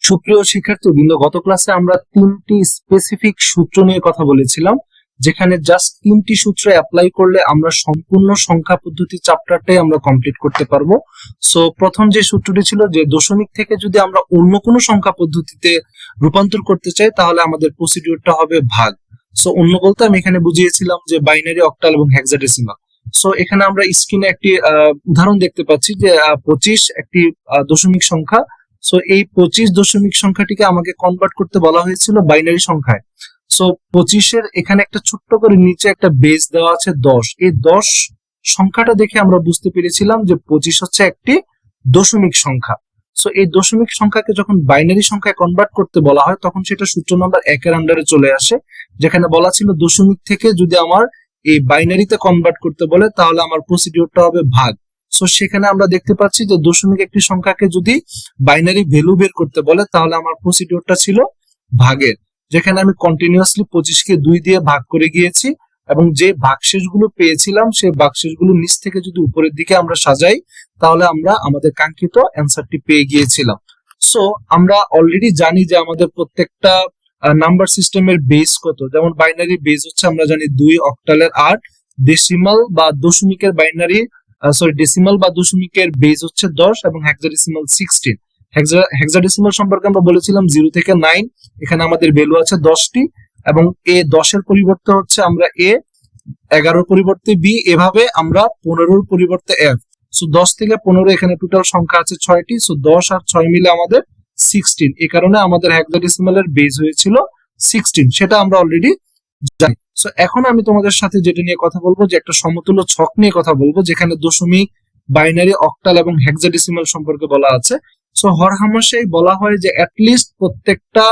সুপ্রিয় শিক্ষার্থীবৃন্দ, গত ক্লাসে আমরা তিনটি স্পেসিফিক সূত্র নিয়ে কথা বলেছিলাম, যেখানে জাস্ট তিনটি সূত্র অ্যাপ্লাই করলে আমরা সম্পূর্ণ সংখ্যা পদ্ধতি চ্যাপ্টারটাই আমরা কমপ্লিট করতে পারবো। সো প্রথম যে সূত্রটি ছিল যে দশমিক থেকে যদি আমরা অন্য কোনো সংখ্যা পদ্ধতিতে রূপান্তর করতে চাই তাহলে আমাদের প্রসিডিউরটা হবে ভাগ। সো অন্য বলতে আমি এখানে বুঝিয়েছিলাম যে বাইনারি, অক্টাল এবং হেক্সাডেসিমাল। সো এখানে আমরা স্ক্রিনে একটি উদাহরণ দেখতে পাচ্ছি যে 25 একটি দশমিক সংখ্যা। সো এই 25 দশমিক সংখ্যাটিকে আমাকে কনভার্ট করতে বলা হয়েছিল বাইনারি সংখ্যায়। সো 25-এর এখানে একটা ছোট্ট করে নিচে একটা বেস দেওয়া আছে 10। এই 10 সংখ্যাটা দেখে আমরা বুঝতে পেরেছিলাম যে 25 হচ্ছে একটি দশমিক সংখ্যা। সো এই দশমিক সংখ্যাকে যখন বাইনারি সংখ্যায় কনভার্ট করতে বলা হয় তখন সেটা সূত্র নাম্বার 1-এর আন্ডারে চলে আসে, যেখানে বলা ছিল দশমিক থেকে যদি আমার এই বাইনারিতে কনভার্ট করতে বলে তাহলে আমার প্রসিডিউরটা হবে ভাগ। সো সেখানে আমরা দেখতে পাচ্ছি যে দশমিক একটি সংখ্যাকে যদি বাইনারি ভ্যালু বের করতে বলে তাহলে আমার প্রসিডিউরটা ছিল ভাগের, যেখানে আমি কন্টিনিউয়াসলি 25-কে 2 দিয়ে ভাগ করে গিয়েছি এবং যে ভাগশেষগুলো পেয়েছিলাম সেই ভাগশেষগুলো নিচ থেকে যদি উপরের দিকে আমরা সাজাই তাহলে আমরা আমাদের কাঙ্ক্ষিত অ্যান্সারটি পেয়ে গিয়েছিলাম। সো আমরা অলরেডি জানি যে আমাদের প্রত্যেকটা নাম্বার সিস্টেমের বেস কত। যেমন বাইনারি বেস হচ্ছে আমরা জানি 2, অক্টালের 8, ডেসিমাল বা দশমিকের বাইনারি ডেসিমাল বা দশমিকের বেস হচ্ছে 10 এবং হেক্সাডেসিমাল 16। হেক্সাডেসিমাল সম্পর্কে আমরা বলেছিলাম 0 থেকে 9, এখানে আমাদের ভ্যালু আছে 10টি এবং এ 10-এর পরিবর্তে হচ্ছে আমরা এ, 11-এর পরিবর্তে বি, এভাবে আমরা 15-এর পরিবর্তে এফ। সো 10 থেকে 15 এখানে টোটাল সংখ্যা আছে 6টি। সো 10 আর 6 মিলে আমাদের 16। এই কারণে আমাদের হেক্সাডেসিমালের বেস হয়েছিল 16, সেটা আমরা অলরেডি জানি। সো এখন আমি তোমাদের সাথে যেটা নিয়ে কথা বলবো যে একটা সমতুল্য ছক নিয়ে কথা বলবো, যেখানে দশমিক, বাইনারি, অক্টাল এবং হেক্সাডেসিমাল সম্পর্কে বলা আছে। সো হরহামেশাই বলা হয় যে অ্যাটলিস্ট প্রত্যেকটা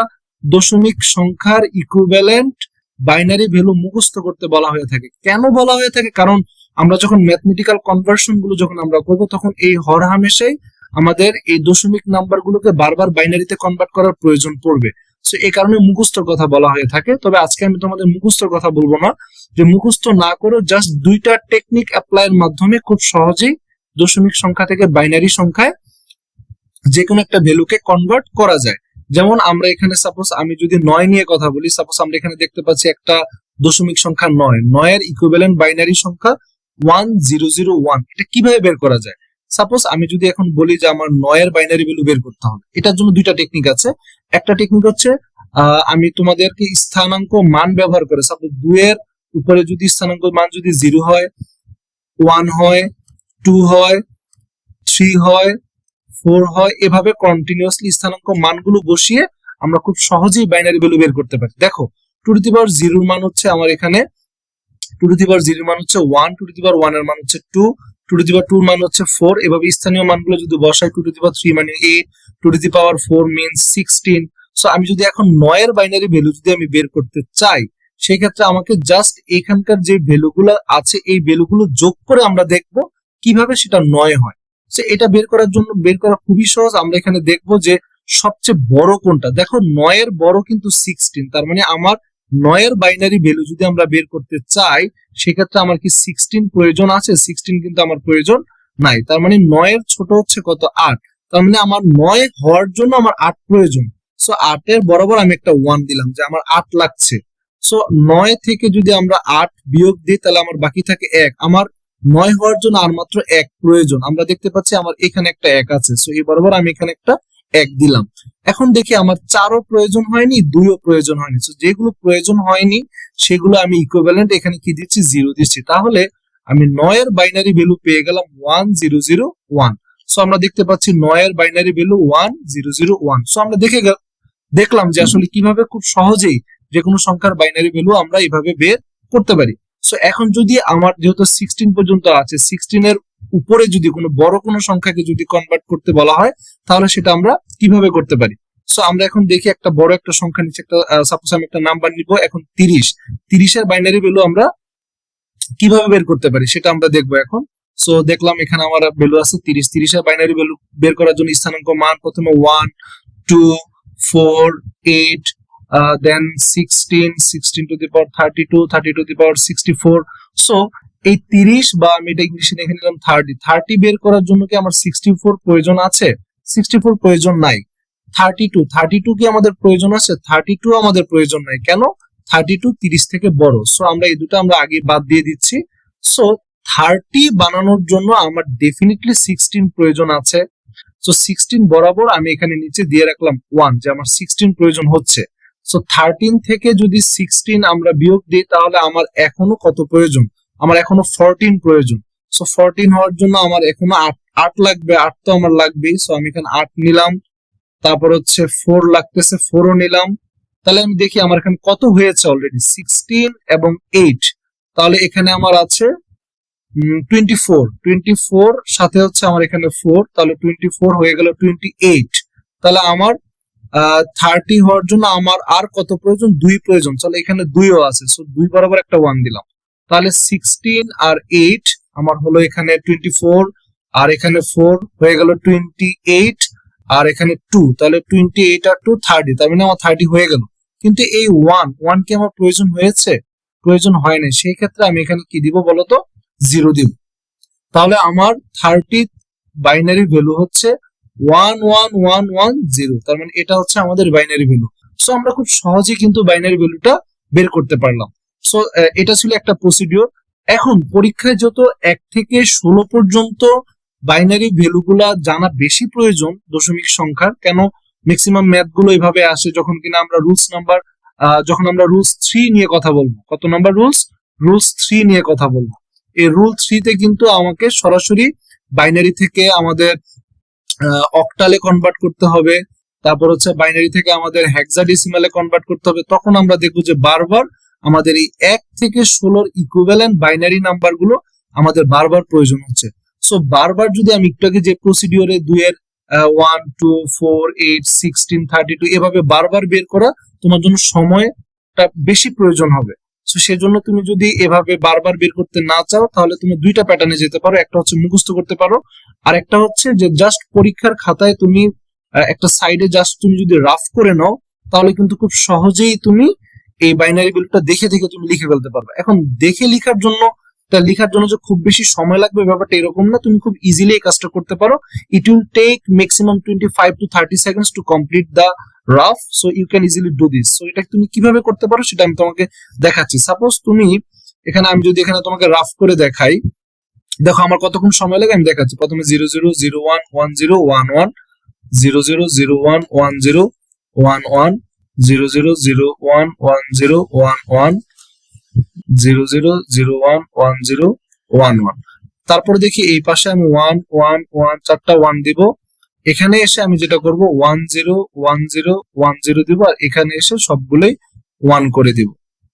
দশমিক সংখ্যার ইকুইভ্যালেন্ট বাইনারি ভ্যালু মুখস্থ করতে বলা হয়ে থাকে। কেন বলা হয়ে থাকে? কারণ আমরা যখন ম্যাথমেটিক্যাল কনভার্সন গুলো যখন আমরা করবো তখন এই হরহামেশাই আমাদের এই দশমিক নাম্বার গুলোকে বারবার বাইনারিতে কনভার্ট করার প্রয়োজন পড়বে। সো এই কারণে মুখস্থর কথা বলা হয়ে থাকে। তবে আজকে আমি তোমাদের মুখস্থর কথা বলবো না, যে মুখস্থ না করে জাস্ট দুইটা টেকনিক অ্যাপ্লাইয়ের মাধ্যমে খুব সহজেই দশমিক সংখ্যা থেকে বাইনারি সংখ্যায় যে কোনো একটা ভ্যালুকে কনভার্ট করা যায়। যেমন আমরা এখানে সাপোজ আমি যদি 9 নিয়ে কথা বলি, সাপোজ আমরা এখানে দেখতে পাচ্ছি একটা দশমিক সংখ্যা 9, 9-এর ইকুইভ্যালেন্ট বাইনারি সংখ্যা 1001। এটা কিভাবে বের করা যায়? সাপোজ আমি যদি এখন বলি যে আমার 9-এর বাইনারি ভ্যালু বের করতে হবে, এটার জন্য দুইটা টেকনিক আছে। একটা টেকনিক হচ্ছে আমি তোমাদেরকে স্থানাঙ্ক মান ব্যবহার করে, সাপোজ 2-এর উপরে যদি স্থানাঙ্ক মান যদি 0 হয়, 1 হয়, 2 হয়, 3 হয়, 4 হয়, এভাবে কন্টিনিউয়াসলি স্থানাঙ্ক মানগুলো বসিয়ে আমরা খুব সহজেই বাইনারি ভ্যালু বের করতে পারি। দেখো 2 টু দি পাওয়ার 0 এর মান হচ্ছে আমার এখানে 2 টু দি পাওয়ার 0 এর মান হচ্ছে 1, 2 টু দি পাওয়ার 1 এর মান হচ্ছে 2, 2 টু দি পাওয়ার 2 এর মান হচ্ছে 4। এভাবে স্থানীয় মানগুলো যদি বসাই 2 টু দি পাওয়ার 3 মানে 8, 2 to the power 4 means 16। So আমি যদি এখন 9-এর বাইনারি ভ্যালু যদি আমি বের করতে চাই, সেই ক্ষেত্রে আমাকে জাস্ট এখানকার যে ভ্যালুগুলো আছে এই ভ্যালুগুলো যোগ করে আমরা দেখব কিভাবে সেটা 9 হয়। সো এটা বের করা খুবই সহজ। আমরা এখানে দেখবো যে সবচেয়ে বড় কোনটা। দেখো 9-এর বড় কিন্তু 16, তার মানে আমার 9-এর বাইনারি ভ্যালু যদি আমরা বের করতে চাই সেক্ষেত্রে আমার কি 16 প্রয়োজন আছে? 16 কিন্তু আমার প্রয়োজন নাই। তার মানে 9-এর ছোট হচ্ছে কত? 8। তার মানে আমার 9 হওয়ার জন্য আমার 8 প্রয়োজন। সো 8-এর বরাবর আমি একটা 1 দিলাম যে আমার 8 লাগছে। সো 9 থেকে যদি আমরা 8 বিয়োগ দিই তাহলে আমার বাকি থাকে 1। আমার 9 হওয়ার জন্য আর মাত্র 1 প্রয়োজন। আমরা দেখতে পাচ্ছি আমার এখানে একটা 1 আছে। সো এই বরাবর আমি এখানে একটা 1 দিলাম। এখন দেখি আমার 4ও প্রয়োজন হয়নি, 2ও প্রয়োজন হয়নি। সো যেগুলো প্রয়োজন হয়নি সেগুলো আমি ইকুইভ্যালেন্ট এখানে কি দিচ্ছি? 0 দিচ্ছি। তাহলে আমি 9-এর বাইনারি ভ্যালু পেয়ে গেলাম 1001। সো আমরা দেখতে পাচ্ছি 9-এর বাইনারি ভ্যালু 1001। সো আমরা দেখলাম যে আসলে কিভাবে খুব সহজেই যে কোনো সংখ্যার বাইনারি ভ্যালু আমরা এইভাবে বের করতে পারি। সো এখন যদি আমার যেহেতু 16 পর্যন্ত আছে, 16-এর উপরে যদি কোনো বড় কোনো সংখ্যাকে যদি কনভার্ট করতে বলা হয় তাহলে সেটা আমরা কিভাবে করতে পারি? সো আমরা এখন দেখি একটা বড় একটা সংখ্যা নিচে একটা সাপোজ আমি একটা নাম্বার নিব এখন 30, 30-এর বাইনারি ভ্যালু আমরা কিভাবে বের করতে পারি সেটা আমরা দেখবো এখন। সো দেখলাম এখানে আমার ভ্যালু আছে 30, 30-এর বাইনারি ভ্যালু বের করার জন্য স্থানাঙ্ক মান প্রথমে 1, 2, 4, 8, then 16, 16 to the power 32, 30 to the power 64. So এই 30 বা আমি এটা ইংলিশে লিখে নিলাম 30 বের করার জন্য কি আমার 64 প্রয়োজন আছে? 64 প্রয়োজন নাই। 32 কি আমাদের প্রয়োজন আছে? 32 আমাদের প্রয়োজন নাই। কেন? 32 30 থেকে বড়। সো আমরা এই দুটো আমরা আগে বাদ দিয়ে দিচ্ছি। সো 30 বানানোর জন্য আমার ডেফিনেটলি 16 প্রয়োজন আছে। সো 16 বরাবর আমি এখানে নিচে দিয়ে রাখলাম 1, যে আমার 16 প্রয়োজন হচ্ছে। সো 13 থেকে যদি 16 আমরা বিয়োগ দিই তাহলে আমার এখনো কত প্রয়োজন? আমার এখনো 14 প্রয়োজন। সো 14 হওয়ার জন্য আমার এখনো 8 লাগবে। 8 তো আমার লাগবেই। সো আমি এখানে 8 নিলাম। তারপর হচ্ছে 4 লাগতেছে, 4 ও নিলাম। তাহলে আমি দেখি আমার এখানে কত হয়েছে অলরেডি, 16 এবং 8। তাহলে এখানে আমার আছে 24 সাথে হচ্ছে আমার এখানে 4, তাহলে 24 হয়ে গেল 28। তাহলে আমার 30 হওয়ার জন্য আমার আর কত প্রয়োজন? 2 প্রয়োজন। তাহলে এখানে 2 ও আছে। সো 2 বরাবর একটা 1 দিলাম। তাহলে 16 আর 8 আমার হলো এখানে 24, আর এখানে 4 হয়ে গেল 28, আর এখানে 2, তাহলে 28 আর 2 30, তার মানে আমার 30 হয়ে গেল। কিন্তু এই 1 কি আমার প্রয়োজন হয়েছে? প্রয়োজন হয় না। সেই ক্ষেত্রে আমি এখানে কি দিব বলতো? 0 দিব। তাহলে আমার 30 বাইনারি ভ্যালু হচ্ছে 11110, তার মানে এটা হচ্ছে আমাদের বাইনারি ভ্যালু। সো আমরা খুব সহজেই কিন্তু বাইনারি ভ্যালুটা বের করতে পারলাম। সো এটা ছিল একটা প্রসিডিওর। এখন পরীক্ষায় যত 1 থেকে 16 পর্যন্ত বাইনারি ভ্যালুগুলা জানা বেশি প্রয়োজন দশমিক সংখ্যার। কেন? ম্যাক্সিমাম ম্যাথ গুলো এইভাবে আসে যখন কিনা আমরা যখন আমরা রুলস 3 নিয়ে কথা বলবো। কত নাম্বার রুলস 3 নিয়ে কথা বলবো। এই রুল 3 তে কিন্তু আমাকে সরাসরি বাইনারি থেকে আমাদের অক্টালে কনভার্ট করতে হবে, তারপর হচ্ছে বাইনারি থেকে আমাদের হেক্সাডেসিমালে কনভার্ট করতে হবে। তখন আমরা দেখবো যে বারবার আমাদের এই 1 থেকে 16 ইকুইভ্যালেন্ট বাইনারি নাম্বার গুলো আমাদের বারবার প্রয়োজন হচ্ছে। সো বারবার যদি আমি একটু আগে যে প্রসিডিওরে 2 এর 1 2 4 8 16 32 এভাবে বারবার বের করা তোমার জন্য সময়টা বেশি প্রয়োজন হবে। সো সেজন্য তুমি যদি এভাবে বারবার বের করতে না চাও তাহলে তুমি দুইটা প্যাটার্নে যেতে পারো। একটা হচ্ছে মুখস্থ করতে পারো, আর একটা হচ্ছে যে জাস্ট পরীক্ষার খাতায় তুমি একটা সাইডে জাস্ট তুমি যদি রাফ করে নাও তাহলে কিন্তু খুব সহজেই তুমি এই বাইনারি ভ্যালুটা দেখে দেখে তুমি লিখে ফেলতে পারবে। এখন দেখে লেখার জন্য যে খুব বেশি সময় লাগবে ব্যাপারটা এরকম না। তুমি খুব ইজিলি এই কাজটা করতে পারো। It will take maximum 25 to 30 seconds to complete the rough, so you can easily do this. So এটা তুমি কিভাবে করতে পারো সেটা আমি তোমাকে দেখাচ্ছি। সাপোজ তুমি আমি যদি এখানে তোমাকে রাফ করে দেখাই, দেখো আমার কতক্ষণ সময় লাগে আমি দেখাচ্ছি। প্রথমে 00011011 00011011 00011011 00011011। তারপরে দেখি এই পাশে আমি 1 1 1 চারটা 1 দিব। এখানে এসে আমি যেটা করব 101010 দিব, আর এখানে এসে সবগুলোই 1 করে দিব।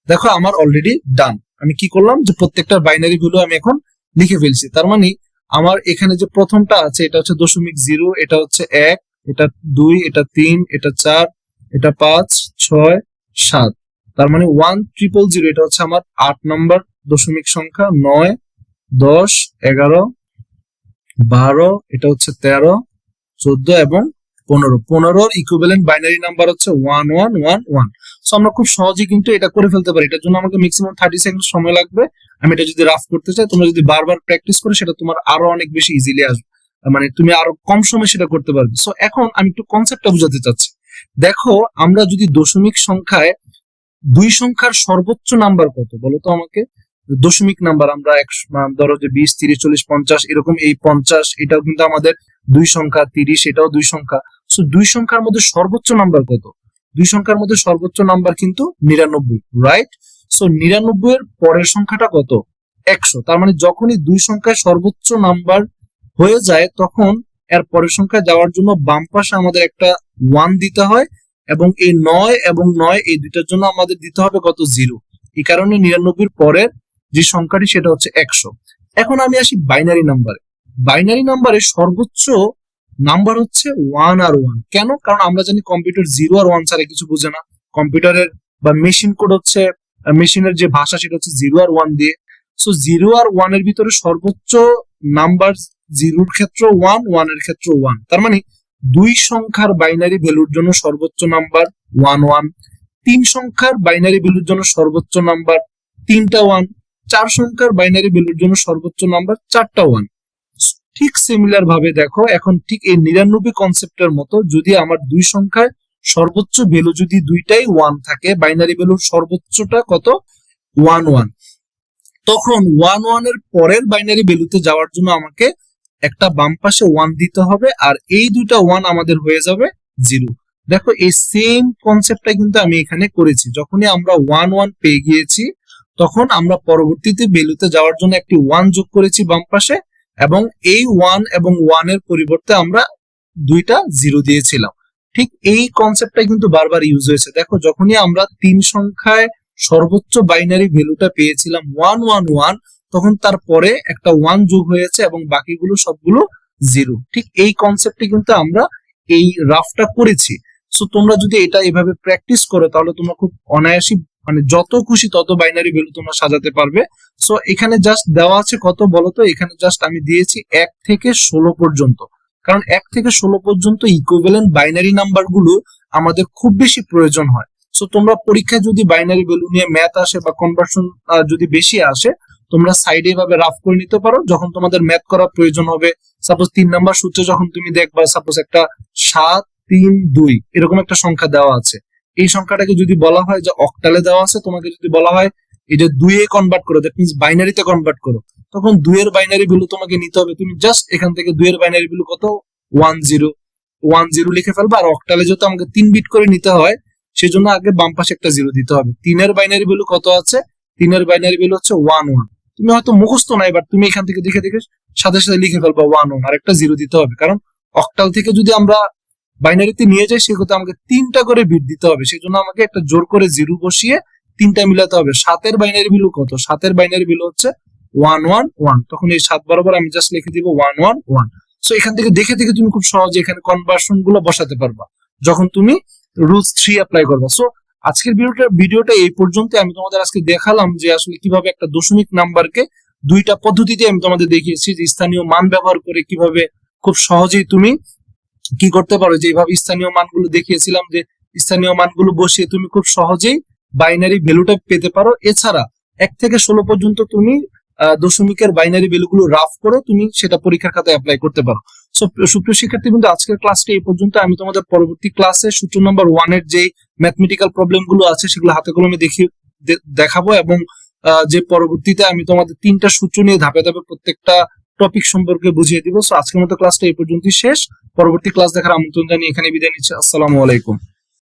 দেখো আমার অলরেডি ডান। আমি কি করলাম যে প্রত্যেকটা বাইনারি ভ্যালু আমি এখন লিখে ফেলছি। তার মানে আমার এখানে যে প্রথমটা আছে এটা হচ্ছে 0.0, এটা হচ্ছে 1, এটা 2, এটা 3, এটা 4, এটা 5 6 7, তার মানে 1000, এটা হচ্ছে আমার 8 নম্বর দশমিক সংখ্যা। 9 10 11 12, এটা হচ্ছে 13 14 এবং 15 ইকুইভ্যালেন্ট বাইনারি নাম্বার হচ্ছে 1111। সো আমরা খুব সহজেই কিন্তু এটা করে ফেলতে পারি। এটার জন্য আমাকে ম্যাক্সিমাম 30 সেকেন্ড সময় লাগবে। আমি এটা যদি রাফ করতে চাই, তোমরা যদি বারবার প্র্যাকটিস করো সেটা তোমার আরো অনেক বেশি ইজিলি আসবে, মানে তুমি আরো কম সময় সেটা করতে পারবে। সো এখন আমি একটু কনসেপ্টটা বোঝাতে চাচ্ছি। দেখো আমরা যদি দশমিক সংখ্যায় 2 সংখ্যার সর্বোচ্চ নাম্বার কত বলো তো আমাকে? দশমিক নাম্বার আমরা ধরো যে 20 30 40 50 এরকম, এই 50 এটাও কিন্তু আমাদের 2 সংখ্যা, 30 এটাও 2 সংখ্যা। সো 2 সংখ্যার মধ্যে সর্বোচ্চ নাম্বার কত? 2 সংখ্যার মধ্যে সর্বোচ্চ নাম্বার কিন্তু 99, রাইট? সো 99 এর পরের সংখ্যাটা কত? 100। তার মানে যখনই 2 সংখ্যায় সর্বোচ্চ নাম্বার হয়ে যায় তখন এর পরের সংখ্যা যাওয়ার জন্য বাম পাশে আমাদের একটা 1 দিতে হয়, এবং এই 9 এবং 9 এই দুইটার জন্য আমাদের দিতে হবে কত? 0। এই কারণে 99 এর পরের যে সংখ্যাটি সেটা হচ্ছে 100। এখন আমি আসি বাইনারি নাম্বারে। বাইনারি নাম্বারে সর্বোচ্চ নাম্বার হচ্ছে 1 আর 1। কেন? কারণ আমরা জানি কম্পিউটার 0 আর 1 ছাড়া কিছু বোঝে না। কম্পিউটারের বা মেশিন কোড হচ্ছে, মেশিনের যে ভাষা সেটা হচ্ছে 0 আর 1 দিয়ে। সো 0 আর 1 এর ভিতরে সর্বোচ্চ নাম্বার 0 এর ক্ষেত্রে 1, 1 এর ক্ষেত্রে 1। তার মানে 2 সংখ্যার বাইনারি ভ্যালুর জন্য সর্বোচ্চ নাম্বার 1 1, 3 সংখ্যার বাইনারি ভ্যালুর জন্য সর্বোচ্চ নাম্বার 3টা 1, 4 সংখ্যার বাইনারি ভ্যালুর জন্য সর্বোচ্চ নাম্বার 4টা 1। ঠিক সিমিলার ভাবে দেখো, এখন ঠিক এই 99 কনসেপ্টের মতো যদি আমার দুই সংখ্যায় সর্বোচ্চ ভ্যালু যদি দুইটাই 1 থাকে, বাইনারি ভ্যালুর সর্বোচ্চটা কত 1 1, তখন 1 1 এর পরের বাইনারি ভ্যালুতে যাওয়ার জন্য আমাকে একটা বাম পাশে 1 দিতে হবে, আর এই দুইটা 1 আমাদের হয়ে যাবে 0। দেখো এই সেম কনসেপ্টটা কিন্তু আমি এখানে করেছি। যখনই আমরা 1 1 পেয়ে গিয়েছি, তখন আমরা পরবর্তীতে ভ্যালুতে যাওয়ার জন্য একটি 1 যোগ করেছি বাম পাশে, এবং এই 1 এবং 1 এর পরিবর্তে আমরা দুইটা 0 দিয়েছিলাম। ঠিক এই কনসেপ্টটা কিন্তু বারবার ইউজ হয়েছে। দেখো যখনই আমরা 3 সংখ্যায় সর্বোচ্চ বাইনারি ভ্যালুটা পেয়েছিলাম 1 1 1, তখন তারপরে একটা 1 যোগ হয়েছে এবং বাকিগুলো সবগুলো 0। ঠিক এই কনসেপ্টে কিন্তু আমরা এই রাফটা করেছি। সো তোমরা যদি এটা এভাবে প্র্যাকটিস করো, তাহলে তোমরা খুব অনায়াসই মানে যত খুশি তত বাইনারি ভ্যালু তোমরা সাজাতে পারবে। সো এখানে জাস্ট দেওয়া আছে কত বলতো, এখানে জাস্ট আমি দিয়েছি 1 থেকে 16 পর্যন্ত, কারণ 1 থেকে 16 পর্যন্ত ইকুইভ্যালেন্ট বাইনারি নাম্বার গুলো আমাদের খুব বেশি প্রয়োজন হয়। সো তোমরা পরীক্ষায় যদি বাইনারি ভ্যালু নিয়ে ম্যাথ আসে বা কনভার্সন যদি বেশি আসে, তোমরা সাইডে এভাবে রাফ করে নিতে পারো। যখন তোমাদের ম্যাথ করার প্রয়োজন হবে, সাপোজ 3 নাম্বার সূত্রে যখন তুমি দেখবা সাপোজ একটা 7 3 2 এরকম একটা সংখ্যা দেওয়া আছে, এই সংখ্যাটাকে যদি বলা হয় যে অক্টালে দেওয়া আছে, তোমাকে যদি বলা হয় এটা 2 এ কনভার্ট করো, দ্যাট মিন্স বাইনারিতে কনভার্ট করো, তখন 2 এর বাইনারি ভ্যালু তোমাকে নিতে হবে। তুমি জাস্ট এখান থেকে 2 এর বাইনারি ভ্যালু কত 1 0 1 0 লিখে ফেলবা। আর অক্টালে যেহেতু আমাকে 3 বিট করে নিতে হয়, সেজন্য আগে বাম পাশে একটা 0 দিতে হবে। 3 এর বাইনারি ভ্যালু কত আছে, 3 এর বাইনারি ভ্যালু হচ্ছে 1 1। তুমি হয়তো মুখস্থ নাই, বাট তুমি এখান থেকে দেখে দেখে সাথে সাথে লিখে ফেলবা 1 1, আর একটা 0 দিতে হবে, কারণ অক্টাল থেকে যদি আমরা বাইনারিতে নিয়ে যাই সেক্ষেত্রে আমাকে 3টা করে বিট দিতে হবে। সেজন্য আমাকে একটা জোর করে 0 বসিয়ে 3টা মিলাতে হবে। 7 এর বাইনারি ভ্যালু কত, 7 এর বাইনারি ভ্যালু হচ্ছে 1 1 1, তখন এই 7 বরাবর আমি জাস্ট লিখে দিব 1 1 1। সো এখান থেকে দেখে দেখে তুমি খুব সহজে এখানে কনভার্সন গুলো বসাতে পারবা যখন তুমি রুলস 3 অ্যাপ্লাই করবা। সো আজকের ভিডিওটা এই পর্যন্ত। আমি তোমাদের আজকে দেখালাম যে আসলে কিভাবে একটা দশমিক নাম্বারকে দুইটা পদ্ধতিতে আমি তোমাদের দেখিয়েছি, যে স্থানীয় মান ব্যবহার করে কিভাবে খুব সহজেই তুমি কি করতে পারো, যে এইভাবে স্থানীয় মানগুলো দেখিয়েছিলাম, যে স্থানীয় মানগুলো বসিয়ে তুমি খুব সহজেই বাইনারি ভ্যালুটা পেতে পারো। এছাড়া 1 থেকে 16 পর্যন্ত তুমি দশমিকের বাইনারি ভ্যালুগুলো রাফ করে তুমি সেটা পরীক্ষার খাতায় অ্যাপ্লাই করতে পারো। সো সুপ্রিয় শিক্ষার্থী কিন্তু আজকের ক্লাসটা এই পর্যন্ত। আমি তোমাদের পরবর্তী ক্লাসে সূত্র নাম্বার 1 এর যে ম্যাথমেটিক্যাল প্রবলেম গুলো আছে সেগুলো হাতে কলমে দেখাবো, এবং যে পরবর্তীতে আমি তোমাদের 3টা সূত্র নিয়ে ধাপে ধাপে প্রত্যেকটা টপিক সম্পর্কে বুঝিয়ে দিব। সো আজকের মতো ক্লাসটা এই পর্যন্তই শেষ। পরবর্তী ক্লাস দেখার আমন্ত্রণ জানিয়ে এখানে বিদায় নিচ্ছি। আসসালামু আলাইকুম।